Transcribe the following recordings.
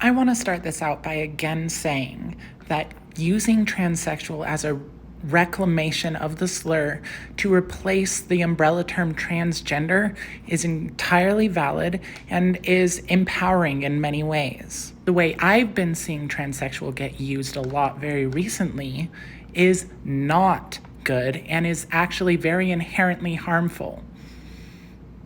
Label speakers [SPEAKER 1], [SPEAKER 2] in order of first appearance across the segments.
[SPEAKER 1] I want to start this out by again saying that using transsexual as a reclamation of the slur to replace the umbrella term transgender is entirely valid and is empowering in many ways. The way I've been seeing transsexual get used a lot very recently is not good and is actually very inherently harmful.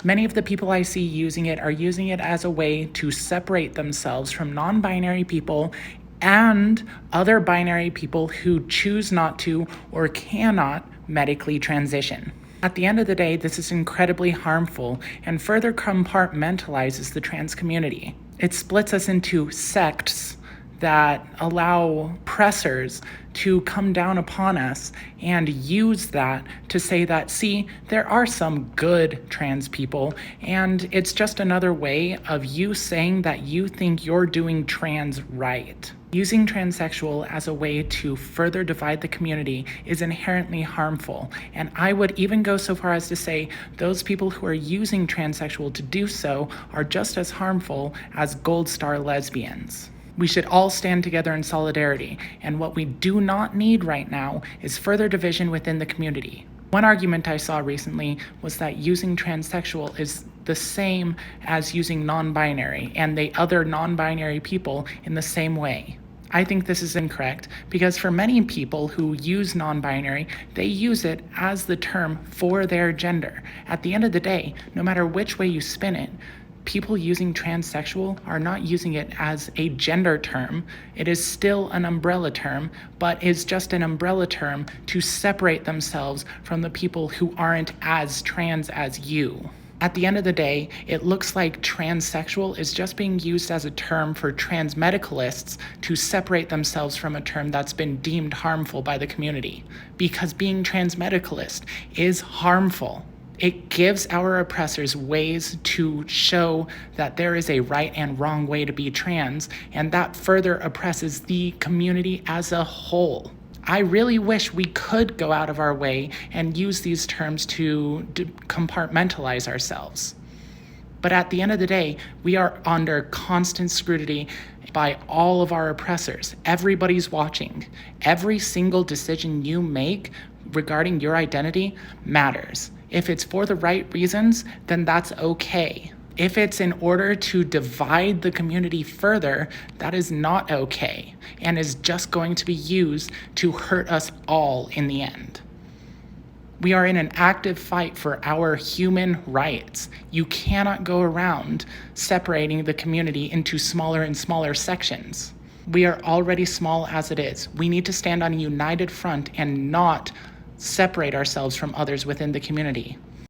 [SPEAKER 1] Many of the people I see using it are using it as a way to separate themselves from non-binary people and other binary people who choose not to or cannot medically transition. At the end of the day, this is incredibly harmful and further compartmentalizes the trans community. It splits us into sects that allow oppressors to come down upon us and use that to say that, see, there are some good trans people, and it's just another way of you saying that you think you're doing trans right. Using transsexual as a way to further divide the community is inherently harmful, and I would even go so far as to say those people who are using transsexual to do so are just as harmful as gold star lesbians. We should all stand together in solidarity, and what we do not need right now is further division within the community. One argument I saw recently was that using transsexual is the same as using non-binary and the other non-binary people in the same way. I think this is incorrect because for many people who use non-binary, they use it as the term for their gender. At the end of the day, no matter which way you spin it, people using transsexual are not using it as a gender term. It is still an umbrella term, but is just an umbrella term to separate themselves from the people who aren't as trans as you. At the end of the day, it looks like transsexual is just being used as a term for trans medicalists to separate themselves from a term that's been deemed harmful by the community. Because being trans medicalist is harmful. It gives our oppressors ways to show that there is a right and wrong way to be trans, and that further oppresses the community as a whole. I really wish we could go out of our way and use these terms to compartmentalize ourselves. But at the end of the day, we are under constant scrutiny by all of our oppressors. Everybody's watching. Every single decision you make regarding your identity matters. If it's for the right reasons, then that's okay. If it's in order to divide the community further, that is not okay and is just going to be used to hurt us all in the end. We are in an active fight for our human rights. You cannot go around separating the community into smaller and smaller sections. We are already small as it is. We need to stand on a united front and not separate ourselves from others within the community.